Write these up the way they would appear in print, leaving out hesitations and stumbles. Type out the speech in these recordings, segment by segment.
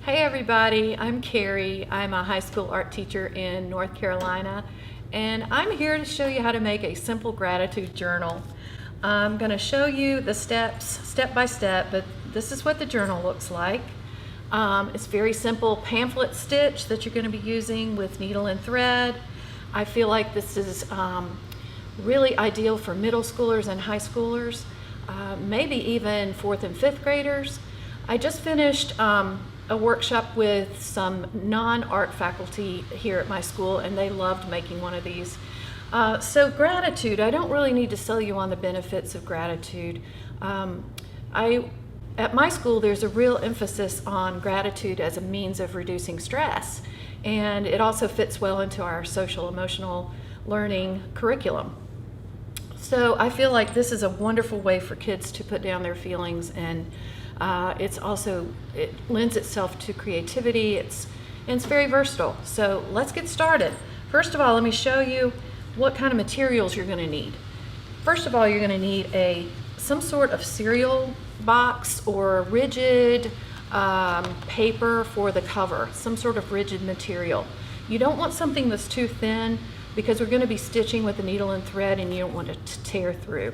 Hey everybody, I'm Carrie. I'm a high school art teacher in North Carolina, and I'm here to show you how to make a simple gratitude journal. I'm going to show you the steps, step by step, but this is what the journal looks like. It's very simple pamphlet stitch that you're going to be using with needle and thread. I feel like this is really ideal for middle schoolers and high schoolers, maybe even 4th and 5th graders. I just finished a workshop with some non-art faculty here at my school, and they loved making one of these. So gratitude, I don't really need to sell you on the benefits of gratitude. At my school, there's a real emphasis on gratitude as a means of reducing stress, and it also fits well into our social emotional learning curriculum. So I feel like this is a wonderful way for kids to put down their feelings, and it lends itself to creativity. It's very versatile. So let's get started. First of all, let me show you what kind of materials you're going to need. First of all, you're going to need some sort of cereal box or rigid paper for the cover, some sort of rigid material. You don't want something that's too thin, because we're going to be stitching with a needle and thread and you don't want it to tear through.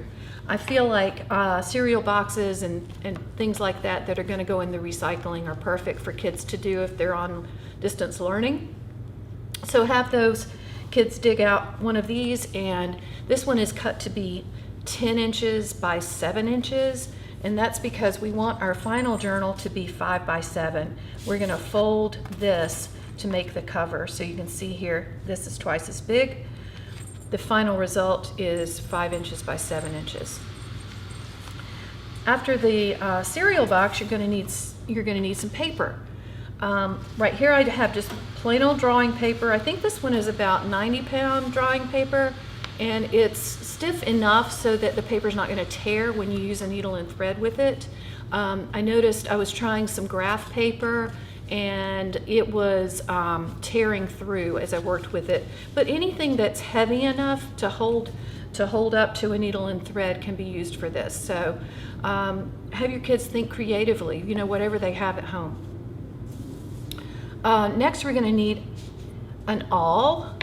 I feel like cereal boxes and things like that are going to go in the recycling are perfect for kids to do if they're on distance learning. So have those kids dig out one of these, and this one is cut to be 10 inches by 7 inches, and that's because we want our final journal to be 5 by 7. We're going to fold this to make the cover. So you can see here, this is twice as big. The final result is 5 inches by 7 inches. After the cereal box, you're going to need some paper. Right here I have just plain old drawing paper. I think this one is about 90-pound drawing paper, and it's stiff enough so that the paper is not going to tear when you use a needle and thread with it. I noticed I was trying some graph paper, and it was tearing through as I worked with it. But anything that's heavy enough to hold up to a needle and thread can be used for this. So have your kids think creatively, whatever they have at home. Next, we're going to need an awl.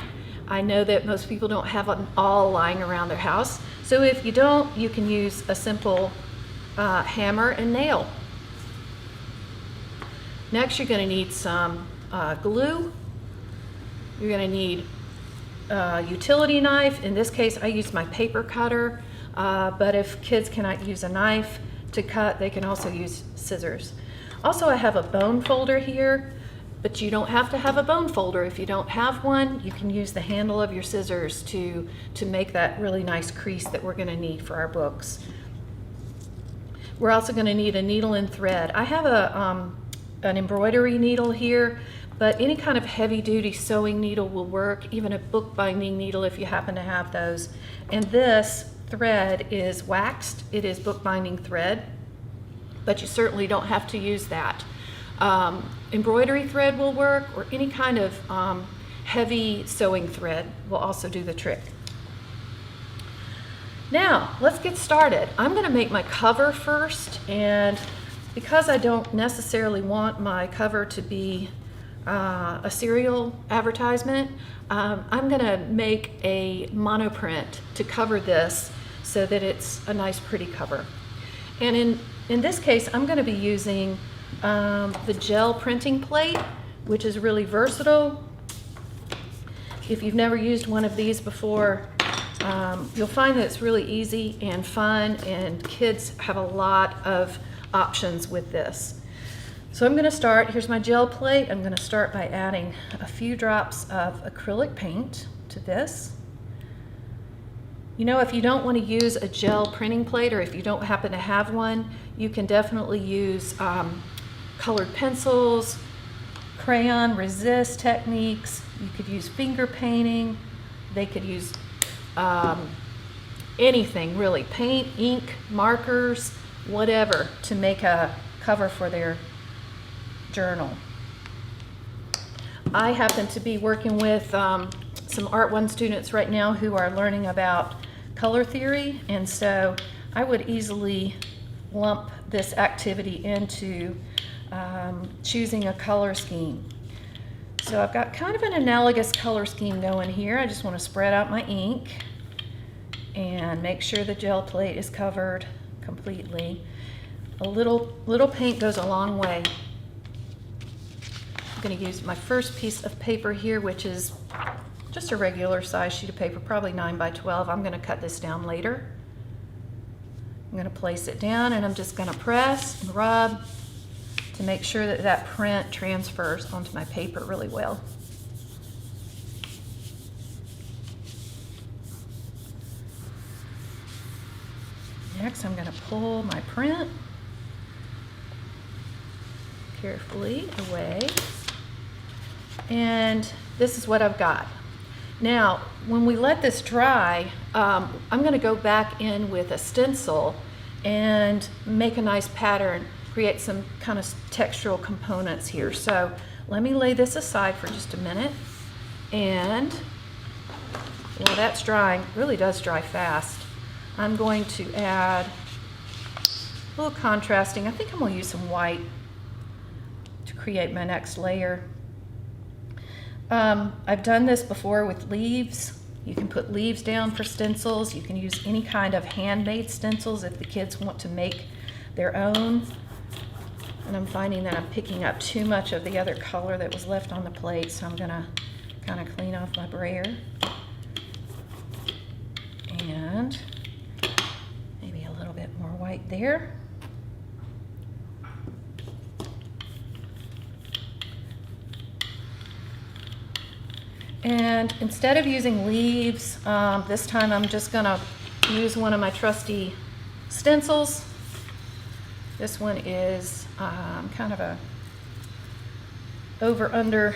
I know that most people don't have an awl lying around their house. So if you don't, you can use a simple hammer and nail. Next, you're going to need some glue. You're going to need a utility knife. In this case, I use my paper cutter, but if kids cannot use a knife to cut, they can also use scissors. Also, I have a bone folder here, but you don't have to have a bone folder. If you don't have one, you can use the handle of your scissors to make that really nice crease that we're going to need for our books. We're also going to need a needle and thread. I have an embroidery needle here, but any kind of heavy-duty sewing needle will work, even a bookbinding needle if you happen to have those. And this thread is waxed. It is bookbinding thread, but you certainly don't have to use that. Embroidery thread will work, or any kind of heavy sewing thread will also do the trick. Now, let's get started. I'm going to make my cover first, and because I don't necessarily want my cover to be a cereal advertisement, I'm going to make a monoprint to cover this so that it's a nice pretty cover. And in this case, I'm going to be using the gel printing plate, which is really versatile. If you've never used one of these before, you'll find that it's really easy and fun, and kids have a lot of options with this. So I'm going to start, here's my gel plate. I'm going to start by adding a few drops of acrylic paint to this. If you don't want to use a gel printing plate, or if you don't happen to have one, you can definitely use colored pencils, crayon resist techniques. You could use finger painting. They could use anything really, paint, ink, markers, whatever, to make a cover for their journal. I happen to be working with some Art 1 students right now who are learning about color theory, and so I would easily lump this activity into choosing a color scheme. So I've got kind of an analogous color scheme going here. I just want to spread out my ink and make sure the gel plate is covered completely. A little paint goes a long way. I'm going to use my first piece of paper here, which is just a regular size sheet of paper, probably 9 by 12. I'm going to cut this down later. I'm going to place it down and I'm just going to press and rub to make sure that that print transfers onto my paper really well. Next, I'm going to pull my print carefully away. And this is what I've got. Now, when we let this dry, I'm going to go back in with a stencil and make a nice pattern, create some kind of textural components here. So let me lay this aside for just a minute. And while that's drying, it really does dry fast, I'm going to add a little contrasting. I think I'm going to use some white to create my next layer. I've done this before with leaves. You can put leaves down for stencils. You can use any kind of handmade stencils if the kids want to make their own. And I'm finding that I'm picking up too much of the other color that was left on the plate, so I'm gonna kind of clean off my brayer. And maybe a little bit more white there. And instead of using leaves, this time I'm just gonna use one of my trusty stencils. This one is kind of a over-under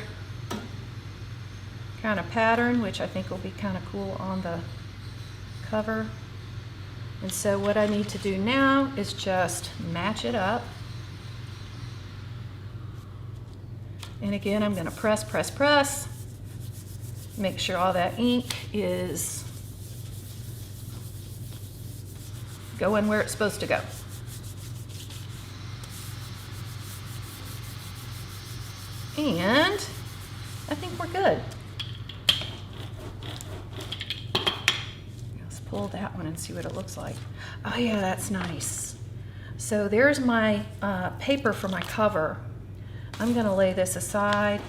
kind of pattern, which I think will be kind of cool on the cover. And so what I need to do now is just match it up. And again, I'm gonna press, press, press. Make sure all that ink is going where it's supposed to go. And I think we're good. Let's pull that one and see what it looks like. Oh yeah, that's nice. So there's my paper for my cover. I'm gonna lay this aside.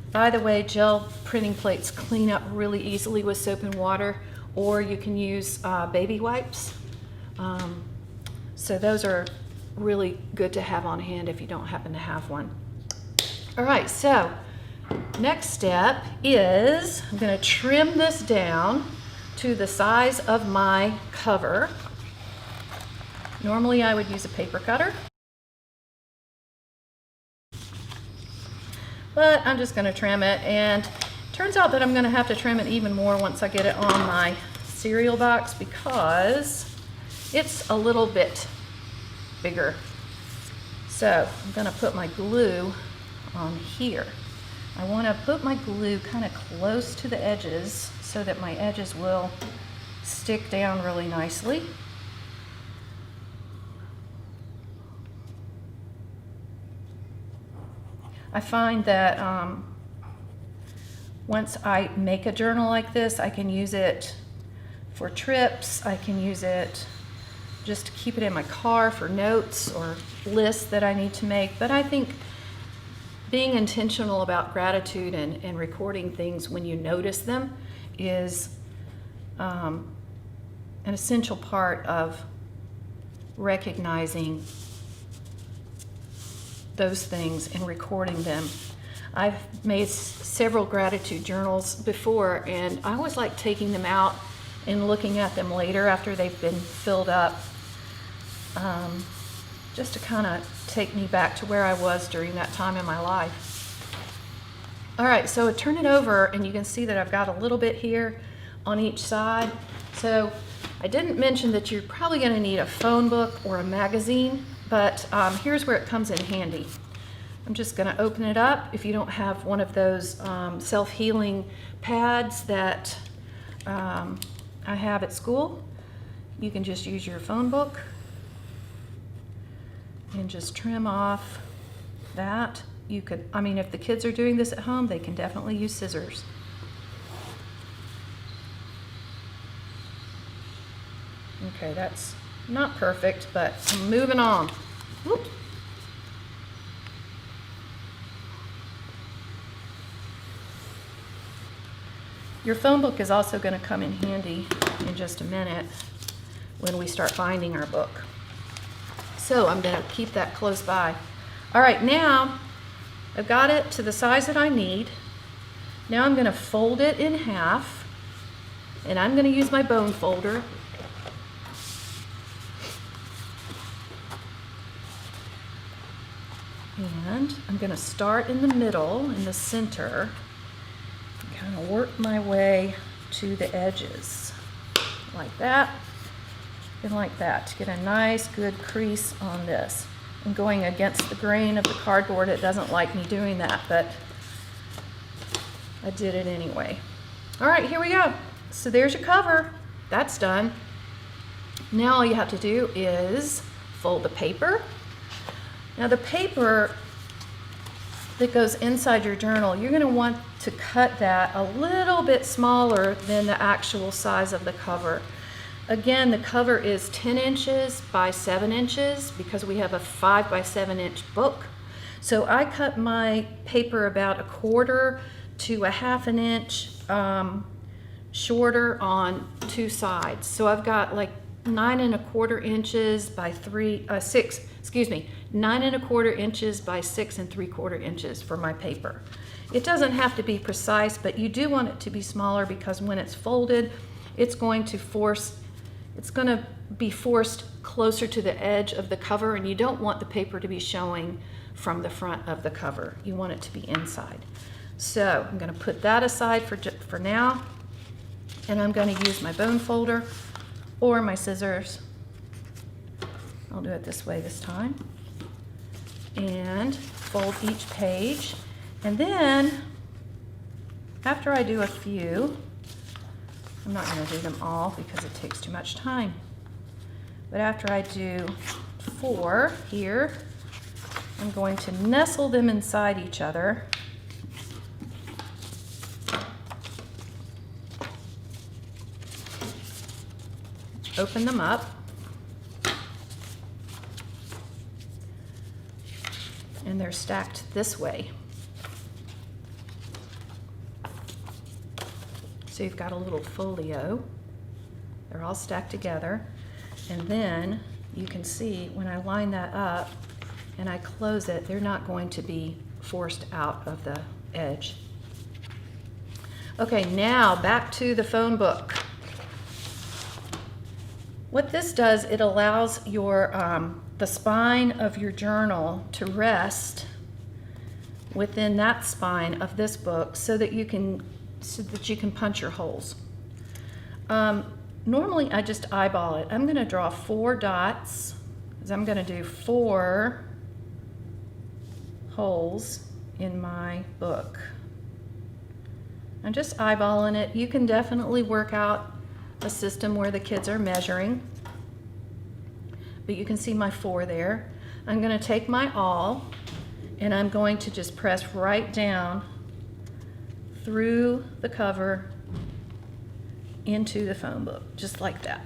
By the way, gel printing plates clean up really easily with soap and water, or you can use baby wipes. So those are really good to have on hand if you don't happen to have one. All right, so next step is I'm going to trim this down to the size of my cover. Normally I would use a paper cutter, but I'm just going to trim it, and it turns out that I'm going to have to trim it even more once I get it on my cereal box because it's a little bit bigger. So I'm going to put my glue on here. I want to put my glue kind of close to the edges so that my edges will stick down really nicely. I find that once I make a journal like this, I can use it for trips. I can use it just to keep it in my car for notes or lists that I need to make. But I think being intentional about gratitude and recording things when you notice them is an essential part of recognizing those things and recording them. I've made several gratitude journals before, and I always like taking them out and looking at them later after they've been filled up, just to kind of take me back to where I was during that time in my life. All right, so turn it over and you can see that I've got a little bit here on each side. So I didn't mention that you're probably going to need a phone book or a magazine, but here's where it comes in handy. I'm just going to open it up. If you don't have one of those self-healing pads that I have at school, you can just use your phone book and just trim off that. You could, I mean, if the kids are doing this at home, they can definitely use scissors. Okay, that's not perfect, but I'm moving on. Whoop. Your phone book is also going to come in handy in just a minute when we start binding our book. So I'm going to keep that close by. All right, now I've got it to the size that I need. Now I'm going to fold it in half, and I'm going to use my bone folder. And I'm going to start in the middle, in the center, and kind of work my way to the edges, like that, and like that, to get a nice, good crease on this. I'm going against the grain of the cardboard. It doesn't like me doing that, but I did it anyway. All right, here we go. So there's your cover. That's done. Now all you have to do is fold the paper. Now the paper that goes inside your journal, you're going to want to cut that a little bit smaller than the actual size of the cover. Again, the cover is 10 inches by 7 inches because we have a 5 by 7 inch book. So I cut my paper about 1/4 to 1/2 inch shorter on 2 sides. So I've got like 9 1/4 inches by 9 1/4 inches by 6 3/4 inches for my paper. It doesn't have to be precise, but you do want it to be smaller because when it's folded, it's going to be forced closer to the edge of the cover, and you don't want the paper to be showing from the front of the cover. You want it to be inside. So I'm going to put that aside for now, and I'm going to use my bone folder or my scissors. I'll do it this way this time. And fold each page. And then, after I do a few, I'm not going to do them all because it takes too much time. But after I do 4 here, I'm going to nestle them inside each other. Open them up. And they're stacked this way. So you've got a little folio. They're all stacked together. And then you can see when I line that up and I close it, they're not going to be forced out of the edge. Okay, now back to the phone book. What this does, it allows your the spine of your journal to rest within that spine of this book so that you can punch your holes. Normally I just eyeball it. I'm going to draw 4 dots because I'm going to do 4 holes in my book. I'm just eyeballing it. You can definitely work out a system where the kids are measuring, but you can see my 4 there. I'm going to take my awl and I'm going to just press right down through the cover into the phone book, just like that.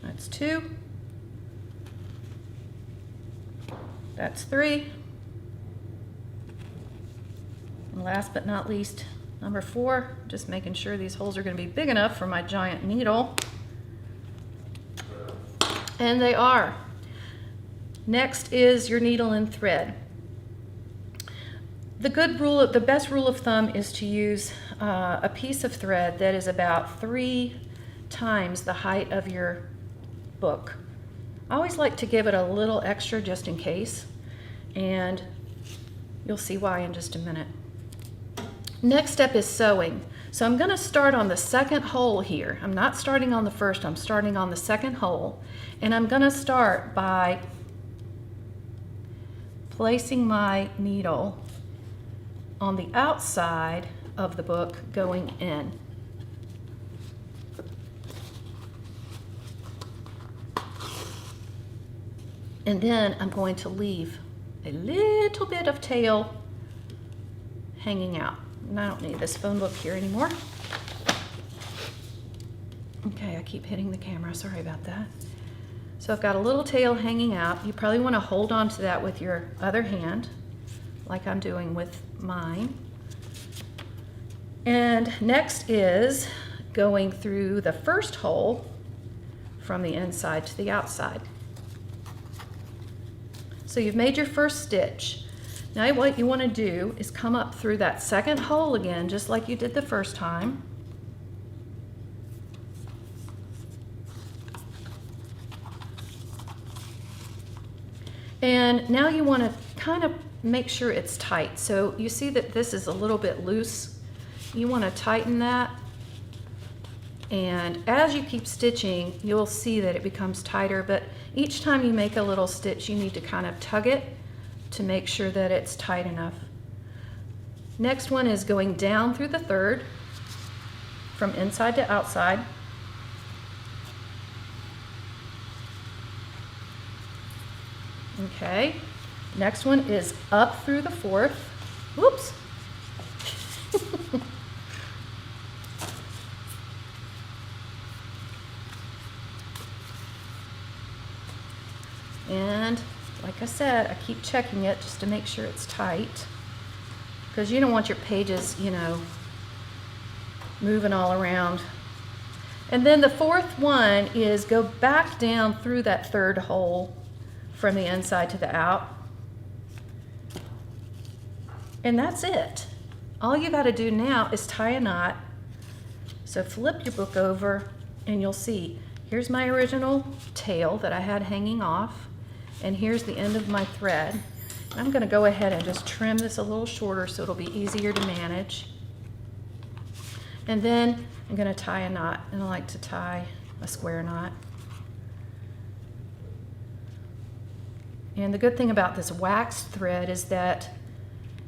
That's 2. That's 3. And last but not least, number 4, just making sure these holes are going to be big enough for my giant needle. And they are. Next is your needle and thread. The best rule of thumb is to use a piece of thread that is about 3 times the height of your book. I always like to give it a little extra just in case, and you'll see why in just a minute. Next step is sewing. So I'm going to start on the second hole here. I'm not starting on the first, I'm starting on the second hole. And I'm going to start by placing my needle on the outside of the book going in. And then I'm going to leave a little bit of tail hanging out. And I don't need this phone book here anymore. Okay, I keep hitting the camera, sorry about that. So I've got a little tail hanging out. You probably want to hold on to that with your other hand, like I'm doing with mine. And next is going through the first hole from the inside to the outside. So you've made your first stitch. Now what you want to do is come up through that second hole again, just like you did the first time. And now you want to kind of make sure it's tight. So you see that this is a little bit loose. You want to tighten that. And as you keep stitching, you'll see that it becomes tighter, but each time you make a little stitch, you need to kind of tug it to make sure that it's tight enough. Next one is going down through the third from inside to outside. Okay, next one is up through the fourth. Whoops. And like I said, I keep checking it just to make sure it's tight, because you don't want your pages, you know, moving all around. And then the fourth one is go back down through that third hole from the inside to the out. And that's it. All you got to do now is tie a knot. So flip your book over and you'll see, here's my original tail that I had hanging off, and here's the end of my thread. And I'm going to go ahead and just trim this a little shorter so it'll be easier to manage. And then I'm going to tie a knot, and I like to tie a square knot. And the good thing about this waxed thread is that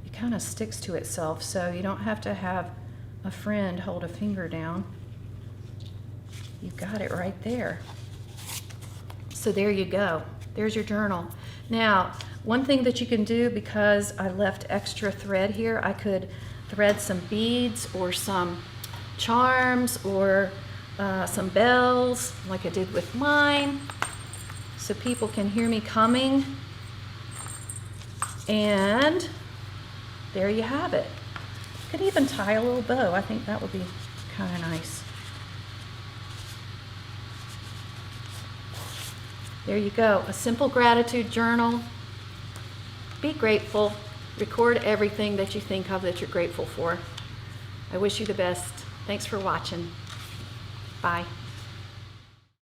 it kind of sticks to itself, so you don't have to have a friend hold a finger down. You've got it right there. So there you go. There's your journal. Now, one thing that you can do, because I left extra thread here, I could thread some beads or some charms or some bells like I did with mine, so people can hear me coming. And there you have it. You could even tie a little bow. I think that would be kind of nice. There you go, a simple gratitude journal. Be grateful. Record everything that you think of that you're grateful for. I wish you the best. Thanks for watching. Bye.